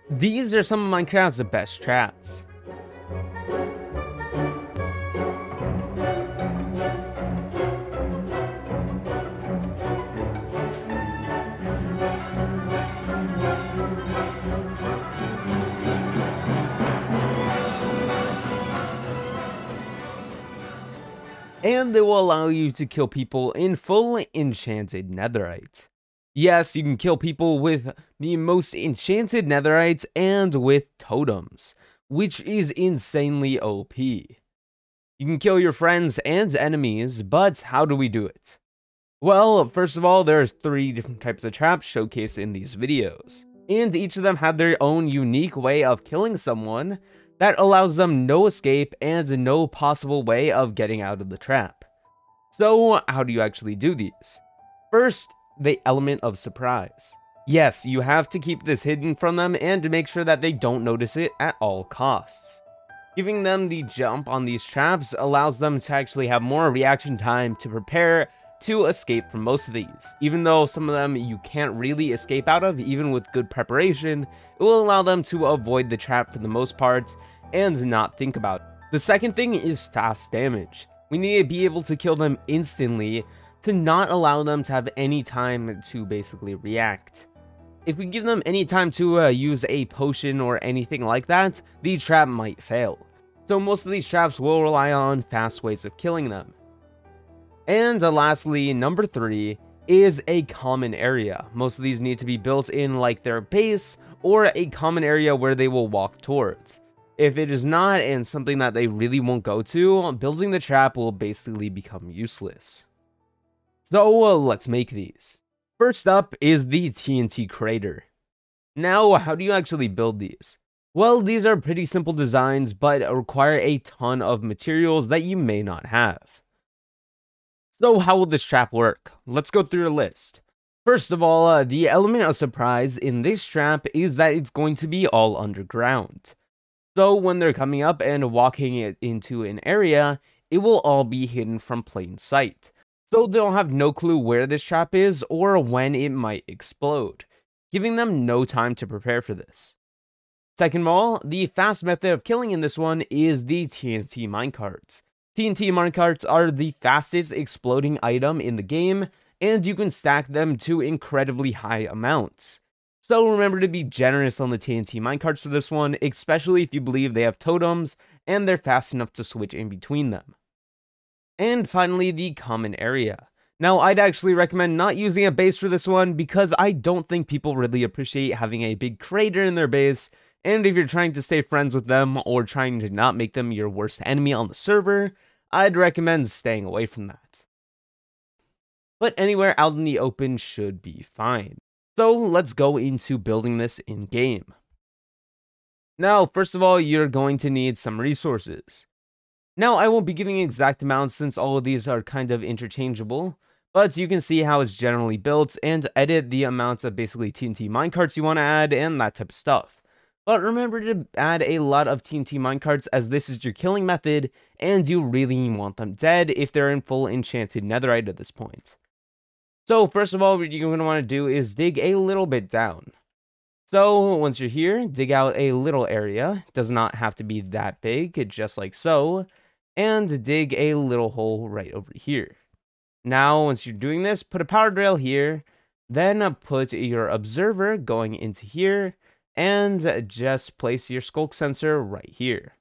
These are some of Minecraft's best traps. And they will allow you to kill people in full enchanted netherite. Yes, you can kill people with the most enchanted netherites and with totems, which is insanely OP. You can kill your friends and enemies, but how do we do it? Well, first of all, there's 3 different types of traps showcased in these videos, and each of them have their own unique way of killing someone that allows them no escape and no possible way of getting out of the trap. So, how do you actually do these? First, the element of surprise. Yes, you have to keep this hidden from them and to make sure that they don't notice it at all costs. Giving them the jump on these traps allows them to actually have more reaction time to prepare to escape from most of these. Even though some of them you can't really escape out of, even with good preparation, it will allow them to avoid the trap for the most part and not think about it. The second thing is fast damage. We need to be able to kill them instantly to not allow them to have any time to basically react. If we give them any time to use a potion or anything like that, the trap might fail. So most of these traps will rely on fast ways of killing them. And lastly, number 3 is a common area. Most of these need to be built in like their base or a common area where they will walk towards. If it is not and something that they really won't go to, building the trap will basically become useless. So let's make these. First up is the TNT Crater. Now, how do you actually build these? Well, these are pretty simple designs, but require a ton of materials that you may not have. So how will this trap work? Let's go through the list. First of all, the element of surprise in this trap is that it's going to be all underground. So when they're coming up and walking it into an area, it will all be hidden from plain sight. So they'll have no clue where this trap is or when it might explode, giving them no time to prepare for this. Second of all, the fast method of killing in this one is the TNT Minecarts. TNT Minecarts are the fastest exploding item in the game, and you can stack them to incredibly high amounts. So remember to be generous on the TNT Minecarts for this one, especially if you believe they have totems and they're fast enough to switch in between them. And finally, the common area. Now, I'd actually recommend not using a base for this one because I don't think people really appreciate having a big crater in their base, and if you're trying to stay friends with them or trying to not make them your worst enemy on the server, I'd recommend staying away from that. But anywhere out in the open should be fine. So let's go into building this in-game. Now, first of all, you're going to need some resources. Now, I won't be giving exact amounts since all of these are kind of interchangeable, but you can see how it's generally built and edit the amounts of basically TNT minecarts you want to add and that type of stuff. But remember to add a lot of TNT minecarts as this is your killing method and you really want them dead if they're in full enchanted netherite at this point. So first of all, what you're going to want to do is dig a little bit down. So once you're here, dig out a little area. It does not have to be that big, just like so. And dig a little hole right over here. Now, once you're doing this, put a power drill here. Then put your observer going into here. And just place your skulk sensor right here.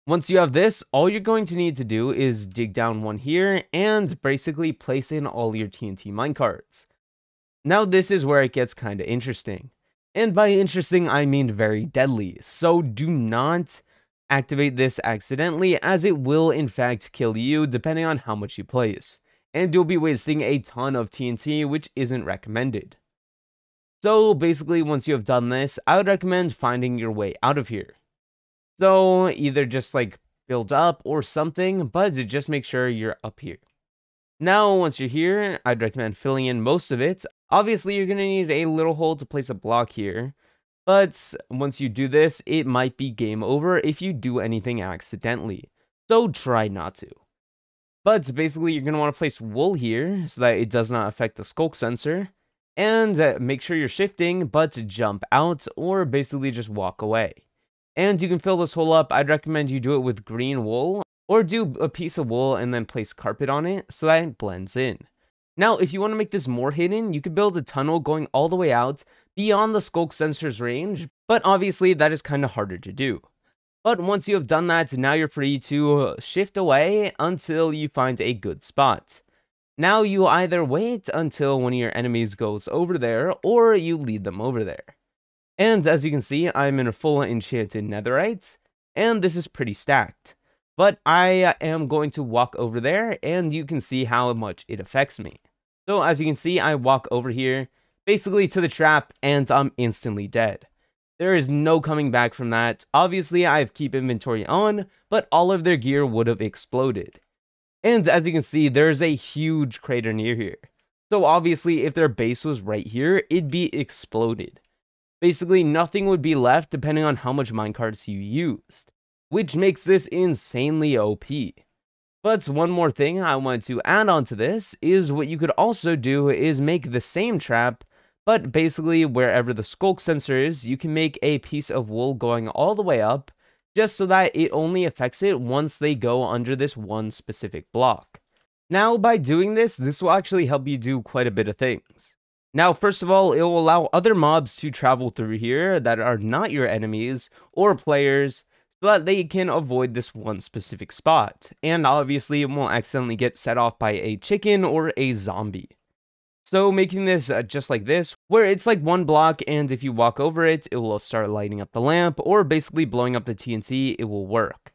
Once you have this, all you're going to need to do is dig down one here and basically place in all your TNT minecarts. Now this is where it gets kind of interesting. And by interesting, I mean very deadly. So do not activate this accidentally as it will in fact kill you depending on how much you place. And you'll be wasting a ton of TNT, which isn't recommended. So basically, once you have done this, I would recommend finding your way out of here. So either just like build up or something, but just make sure you're up here. Now, once you're here, I'd recommend filling in most of it. Obviously, you're going to need a little hole to place a block here. But once you do this, it might be game over if you do anything accidentally. So try not to. But basically, you're going to want to place wool here so that it does not affect the skulk sensor. And make sure you're shifting, but jump out or basically just walk away. And you can fill this hole up. I'd recommend you do it with green wool or do a piece of wool and then place carpet on it so that it blends in. Now, if you want to make this more hidden, you could build a tunnel going all the way out beyond the skulk sensor's range, but obviously that is kind of harder to do. But once you have done that, now you're free to shift away until you find a good spot. Now you either wait until one of your enemies goes over there, or you lead them over there. And as you can see, I'm in a full enchanted netherite, and this is pretty stacked. But I am going to walk over there, and you can see how much it affects me. So as you can see, I walk over here, basically to the trap, and I'm instantly dead. There is no coming back from that. Obviously, I have keep inventory on, but all of their gear would have exploded. And as you can see, there's a huge crater near here. So obviously, if their base was right here, it'd be exploded. Basically, nothing would be left depending on how much minecarts you used, which makes this insanely OP. But one more thing I want to add on to this is what you could also do is make the same trap, but basically wherever the skulk sensor is, you can make a piece of wool going all the way up, just so that it only affects it once they go under this one specific block. Now, by doing this, this will actually help you do quite a bit of things. Now, first of all, it will allow other mobs to travel through here that are not your enemies or players, so that they can avoid this one specific spot. And obviously, it won't accidentally get set off by a chicken or a zombie. So making this just like this, where it's like one block, and if you walk over it, it will start lighting up the lamp, or basically blowing up the TNT, it will work.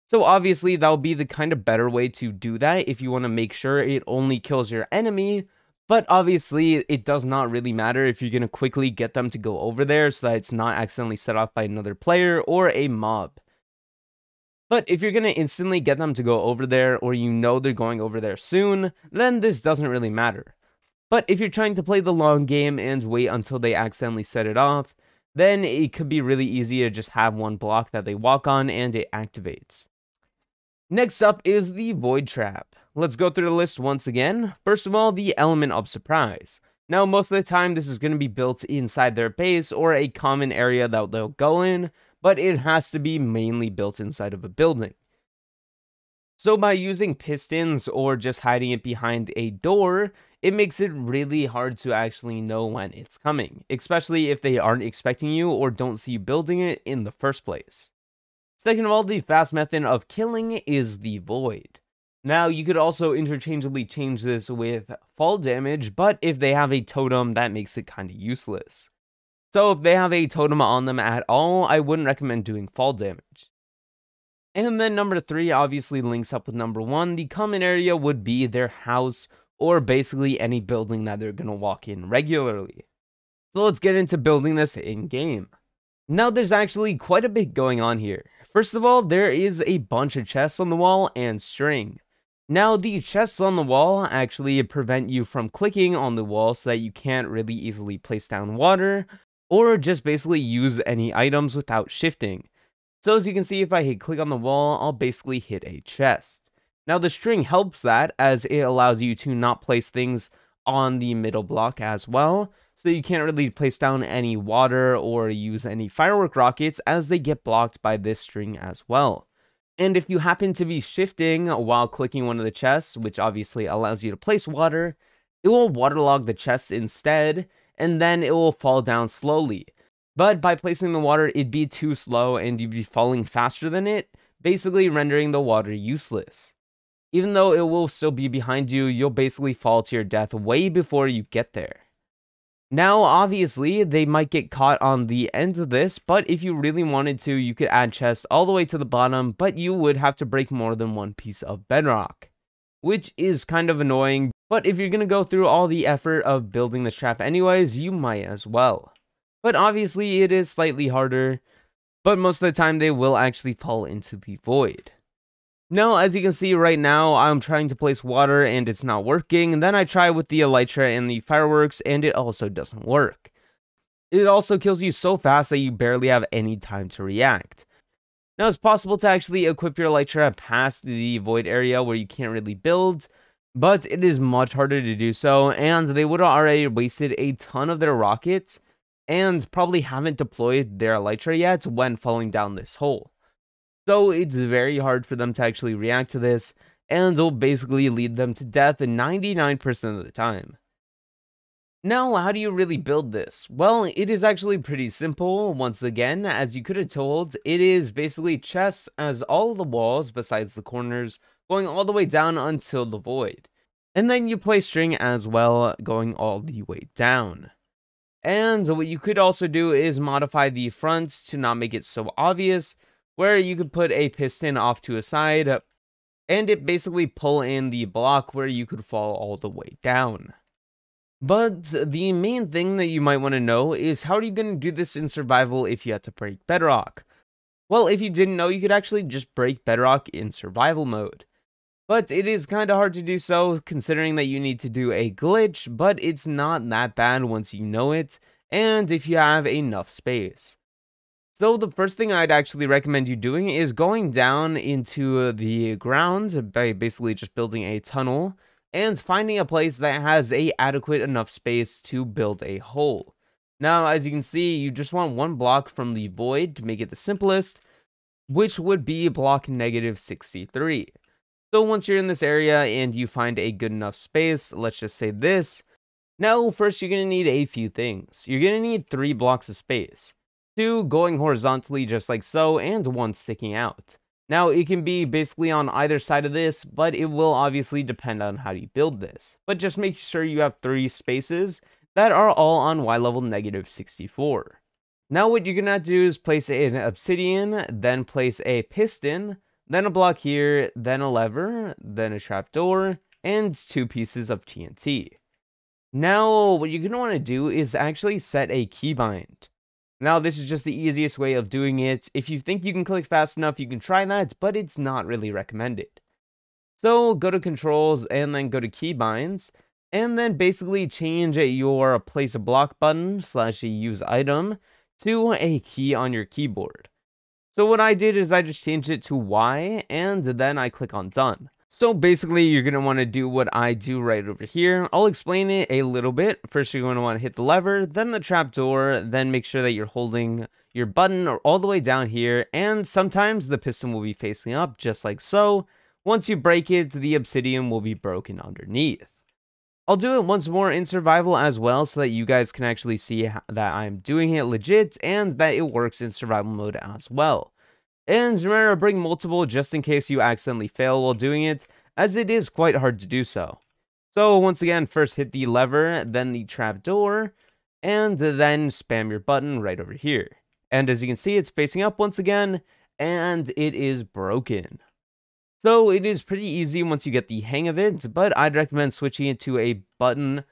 So obviously, that'll be the kind of better way to do that if you want to make sure it only kills your enemy. But obviously, it does not really matter if you're going to quickly get them to go over there so that it's not accidentally set off by another player or a mob. But if you're going to instantly get them to go over there, or you know they're going over there soon, then this doesn't really matter. But if you're trying to play the long game and wait until they accidentally set it off, then it could be really easy to just have one block that they walk on and it activates. Next up is the void trap. Let's go through the list once again. First of all, the element of surprise. Now, most of the time, this is going to be built inside their base or a common area that they'll go in, but it has to be mainly built inside of a building. So by using pistons or just hiding it behind a door, it makes it really hard to actually know when it's coming, especially if they aren't expecting you or don't see you building it in the first place. Second of all, the fast method of killing is the void. Now, you could also interchangeably change this with fall damage, but if they have a totem, that makes it kind of useless. So if they have a totem on them at all, I wouldn't recommend doing fall damage. And then number 3 obviously links up with number 1. The common area would be their house, or basically any building that they're going to walk in regularly. So let's get into building this in-game. Now, there's actually quite a bit going on here. First of all, there is a bunch of chests on the wall and string. Now, the chests on the wall actually prevent you from clicking on the wall so that you can't really easily place down water, or just basically use any items without shifting. So as you can see, if I hit click on the wall, I'll basically hit a chest. Now, the string helps that, as it allows you to not place things on the middle block as well, so you can't really place down any water or use any firework rockets as they get blocked by this string as well. And if you happen to be shifting while clicking one of the chests, which obviously allows you to place water, it will waterlog the chest instead, and then it will fall down slowly. But by placing the water, it'd be too slow and you'd be falling faster than it, basically rendering the water useless. Even though it will still be behind you, you'll basically fall to your death way before you get there. Now, obviously, they might get caught on the end of this, but if you really wanted to, you could add chests all the way to the bottom, but you would have to break more than one piece of bedrock, which is kind of annoying, but if you're going to go through all the effort of building this trap anyways, you might as well. But obviously, it is slightly harder, but most of the time, they will actually fall into the void. Now, as you can see right now, I'm trying to place water and it's not working. And then I try with the elytra and the fireworks and it also doesn't work. It also kills you so fast that you barely have any time to react. Now, it's possible to actually equip your elytra past the void area where you can't really build, But it is much harder to do so, and they would have already wasted a ton of their rockets and probably haven't deployed their elytra yet when falling down this hole. So it's very hard for them to actually react to this, and it'll basically lead them to death 99% of the time. Now, how do you really build this? Well, it is actually pretty simple. Once again, as you could have told, it is basically chests as all the walls, besides the corners, going all the way down until the void. And then you place string as well, going all the way down. And what you could also do is modify the front to not make it so obvious, where you could put a piston off to a side, and it basically pull in the block where you could fall all the way down. But the main thing that you might want to know is, how are you going to do this in survival if you had to break bedrock? Well, if you didn't know, you could actually just break bedrock in survival mode. But it is kind of hard to do so, considering that you need to do a glitch, but it's not that bad once you know it, and if you have enough space. So the first thing I'd actually recommend you doing is going down into the ground by basically just building a tunnel and finding a place that has a adequate enough space to build a hole. Now, as you can see, you just want one block from the void to make it the simplest, which would be block -63. So once you're in this area and you find a good enough space, let's just say this. Now, first you're going to need a few things. You're going to need 3 blocks of space, 2 going horizontally just like so, and 1 sticking out. Now, it can be basically on either side of this, but it will obviously depend on how you build this. But just make sure you have 3 spaces that are all on Y level -64. Now what you're going to have to do is place an obsidian, then place a piston, then a block here, then a lever, then a trapdoor, and 2 pieces of TNT. Now, what you're going to want to do is actually set a keybind. Now, this is just the easiest way of doing it. If you think you can click fast enough, you can try that, but it's not really recommended. So, go to controls and then go to keybinds, and then basically change your place a block button / use item to a key on your keyboard. So what I did is I just changed it to Y, and then I click on done. So basically, you're going to want to do what I do right over here. I'll explain it a little bit. First, you're going to want to hit the lever, then the trapdoor, then make sure that you're holding your button all the way down here, and sometimes the piston will be facing up, just like so. Once you break it, the obsidian will be broken underneath. I'll do it once more in survival as well, so that you guys can actually see that I'm doing it legit, and that it works in survival mode as well. And remember, bring multiple just in case you accidentally fail while doing it, as it is quite hard to do so. So once again, first hit the lever, then the trapdoor, and then spam your button right over here. And as you can see, it's facing up once again, and it is broken. So it is pretty easy once you get the hang of it, but I'd recommend switching it to a button.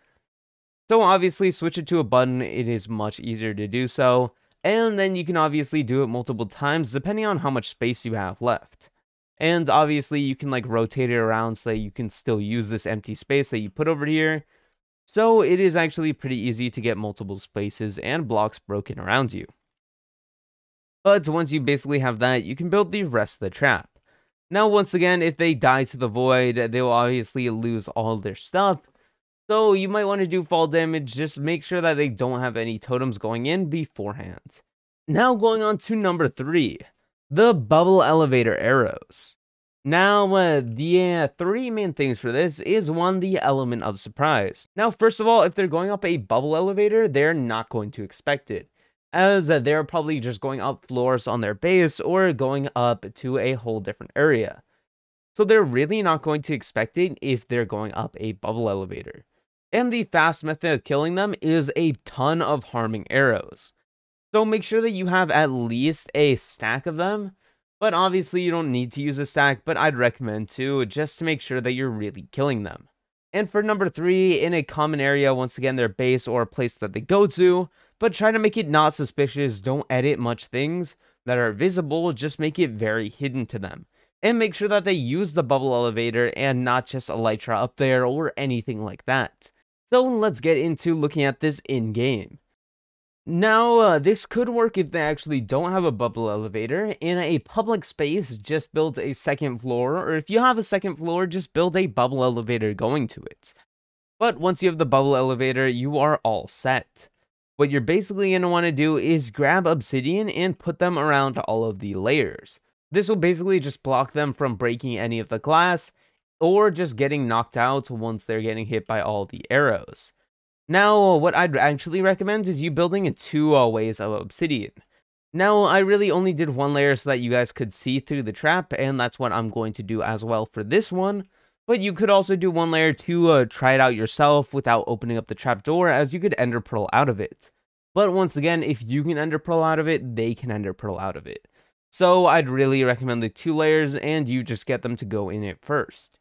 So obviously, switch it to a button, it is much easier to do so. And then you can obviously do it multiple times depending on how much space you have left. And obviously you can like rotate it around so that you can still use this empty space that you put over here. So it is actually pretty easy to get multiple spaces and blocks broken around you. But once you basically have that, you can build the rest of the trap. Now once again, if they die to the void, they will obviously lose all their stuff. So you might want to do fall damage, just make sure that they don't have any totems going in beforehand. Now going on to number 3, the bubble elevator arrows. Now the 3 main things for this is 1, the element of surprise. Now first of all, if they're going up a bubble elevator, they're not going to expect it, as they're probably just going up floors on their base or going up to a whole different area. So they're really not going to expect it if they're going up a bubble elevator. And the fast method of killing them is a ton of harming arrows. So make sure that you have at least a stack of them. But obviously you don't need to use a stack, but I'd recommend to, just to make sure that you're really killing them. And for number 3, in a common area, once again their base or a place that they go to, but try to make it not suspicious, don't edit much things that are visible, just make it very hidden to them. And make sure that they use the bubble elevator and not just elytra up there or anything like that. So let's get into looking at this in-game. Now, this could work if they actually don't have a bubble elevator. In a public space, just build a second floor, or if you have a second floor, just build a bubble elevator going to it. But once you have the bubble elevator, you are all set. What you're basically going to want to do is grab obsidian and put them around all of the layers. This will basically just block them from breaking any of the glass, or just getting knocked out once they're getting hit by all the arrows. Now, what I'd actually recommend is you building in two ways of obsidian. Now, I really only did one layer so that you guys could see through the trap, and that's what I'm going to do as well for this one. But you could also do one layer to try it out yourself without opening up the trapdoor, as you could ender pearl out of it. But once again, if you can ender pearl out of it, they can ender pearl out of it. So I'd really recommend the 2 layers, and you just get them to go in it first.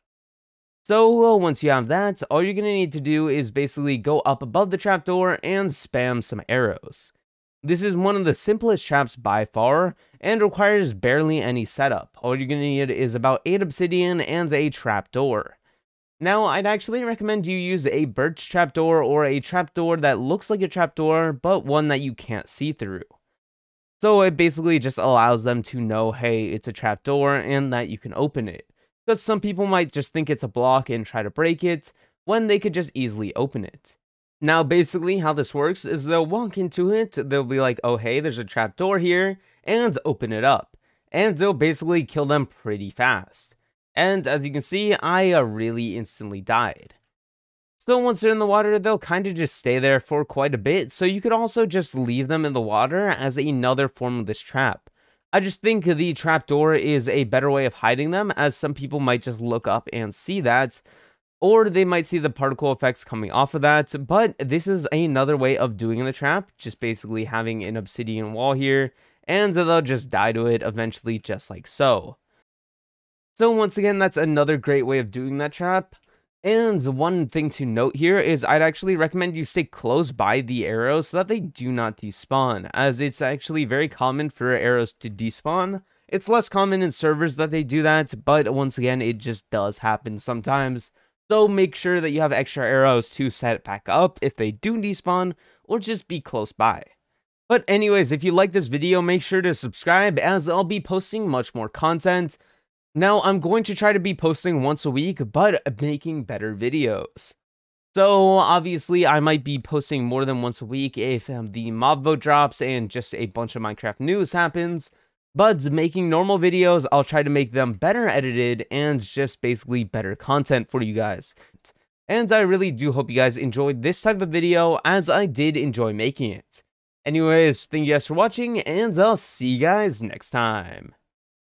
So once you have that, all you're going to need to do is basically go up above the trapdoor and spam some arrows. This is one of the simplest traps by far, and requires barely any setup. All you're going to need is about 8 obsidian and a trapdoor. Now, I'd actually recommend you use a birch trapdoor or a trapdoor that looks like a trapdoor, but one that you can't see through. So it basically just allows them to know, hey, it's a trapdoor and that you can open it. Because some people might just think it's a block and try to break it, when they could just easily open it. Now, basically, how this works is they'll walk into it, they'll be like, oh hey, there's a trapdoor here, and open it up. And they'll basically kill them pretty fast. And as you can see, I really instantly died. So once they're in the water, they'll kind of just stay there for quite a bit, so you could also just leave them in the water as another form of this trap. I just think the trapdoor is a better way of hiding them, as some people might just look up and see that, or they might see the particle effects coming off of that, but this is another way of doing the trap, just basically having an obsidian wall here, and they'll just die to it eventually, just like so. So once again, that's another great way of doing that trap. And one thing to note here is I'd actually recommend you stay close by the arrows so that they do not despawn, as it's actually very common for arrows to despawn. It's less common in servers that they do that, but once again, it just does happen sometimes. So make sure that you have extra arrows to set it back up if they do despawn, or just be close by. But anyways, if you like this video, make sure to subscribe, as I'll be posting much more content. Now, I'm going to try to be posting once a week, but making better videos. So, obviously, I might be posting more than once a week if the mob vote drops and just a bunch of Minecraft news happens. But making normal videos, I'll try to make them better edited and just basically better content for you guys. And I really do hope you guys enjoyed this type of video, as I did enjoy making it. Anyways, thank you guys for watching, and I'll see you guys next time.